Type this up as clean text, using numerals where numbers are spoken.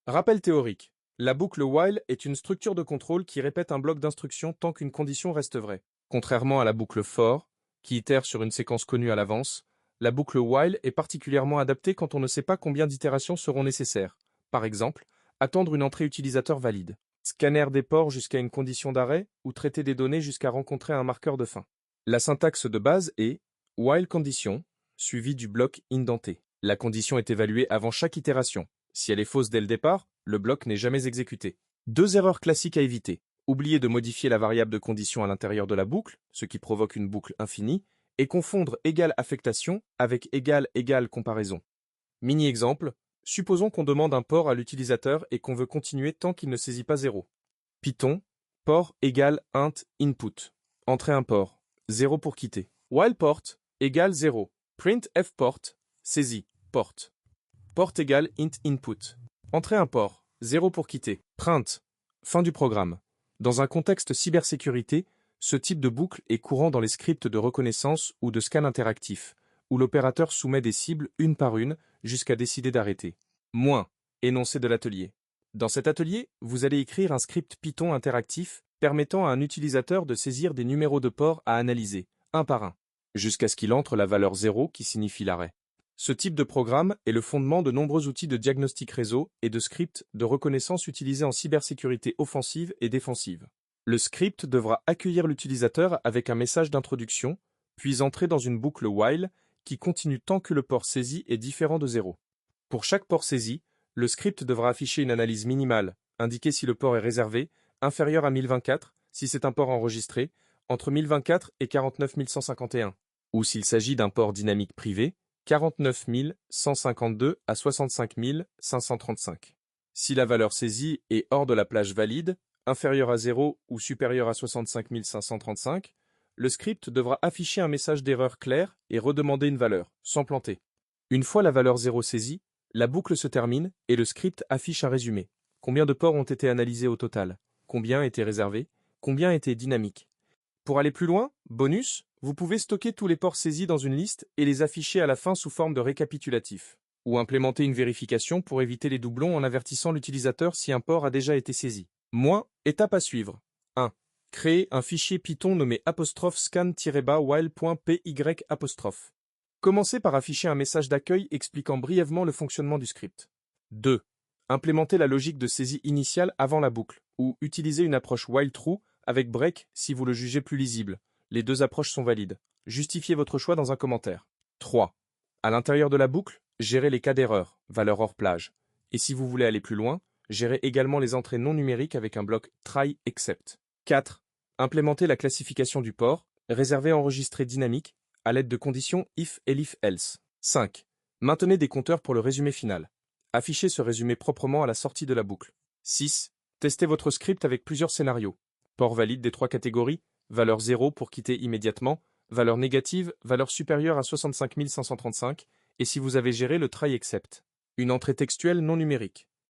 Rappel théorique. La boucle while est une structure de contrôle qui répète un bloc d'instructions tant qu'une condition reste vraie. Contrairement à la boucle for, qui itère sur une séquence connue à l'avance, la boucle while est particulièrement adaptée quand on ne sait pas combien d'itérations seront nécessaires. Par exemple, attendre une entrée utilisateur valide, scanner des ports jusqu'à une condition d'arrêt ou traiter des données jusqu'à rencontrer un marqueur de fin. La syntaxe de base est while condition, suivi du bloc indenté. La condition est évaluée avant chaque itération. Si elle est fausse dès le départ, le bloc n'est jamais exécuté. Deux erreurs classiques à éviter. Oublier de modifier la variable de condition à l'intérieur de la boucle, ce qui provoque une boucle infinie, et confondre égale affectation avec égale comparaison. Mini-exemple, supposons qu'on demande un port à l'utilisateur et qu'on veut continuer tant qu'il ne saisit pas 0. Python, port égale int input. Entrer un port, 0 pour quitter. While port égale 0. Print fport, saisie, port. Port égale int input. Entrer un port, 0 pour quitter. Print, fin du programme. Dans un contexte cybersécurité, ce type de boucle est courant dans les scripts de reconnaissance ou de scan interactif, où l'opérateur soumet des cibles une par une jusqu'à décider d'arrêter. Moins, énoncé de l'atelier. Dans cet atelier, vous allez écrire un script Python interactif permettant à un utilisateur de saisir des numéros de port à analyser, un par un, jusqu'à ce qu'il entre la valeur 0 qui signifie l'arrêt. Ce type de programme est le fondement de nombreux outils de diagnostic réseau et de scripts de reconnaissance utilisés en cybersécurité offensive et défensive. Le script devra accueillir l'utilisateur avec un message d'introduction, puis entrer dans une boucle while qui continue tant que le port saisi est différent de 0. Pour chaque port saisi, le script devra afficher une analyse minimale, indiquer si le port est réservé, inférieur à 1024 si c'est un port enregistré, entre 1024 et 49 151, ou s'il s'agit d'un port dynamique privé, 49 152 à 65 535. Si la valeur saisie est hors de la plage valide, inférieure à 0 ou supérieure à 65 535, le script devra afficher un message d'erreur clair et redemander une valeur, sans planter. Une fois la valeur 0 saisie, la boucle se termine et le script affiche un résumé. Combien de ports ont été analysés au total? Combien étaient réservés? Combien étaient dynamiques? Pour aller plus loin, bonus, vous pouvez stocker tous les ports saisis dans une liste et les afficher à la fin sous forme de récapitulatif. Ou implémenter une vérification pour éviter les doublons en avertissant l'utilisateur si un port a déjà été saisi. Moins, étape à suivre. 1. Créer un fichier Python nommé '_scan-while.py'. Commencez par afficher un message d'accueil expliquant brièvement le fonctionnement du script. 2. Implémenter la logique de saisie initiale avant la boucle, ou utiliser une approche while true avec break si vous le jugez plus lisible. Les deux approches sont valides. Justifiez votre choix dans un commentaire. 3. À l'intérieur de la boucle, gérez les cas d'erreur, valeur hors plage. Et si vous voulez aller plus loin, gérez également les entrées non numériques avec un bloc try except. 4. Implémentez la classification du port, réservé enregistré dynamique, à l'aide de conditions if et if else. 5. Maintenez des compteurs pour le résumé final. Affichez ce résumé proprement à la sortie de la boucle. 6. Testez votre script avec plusieurs scénarios. Port valide des 3 catégories, valeur 0 pour quitter immédiatement, valeur négative, valeur supérieure à 65 535, et si vous avez géré le try except. Une entrée textuelle non numérique.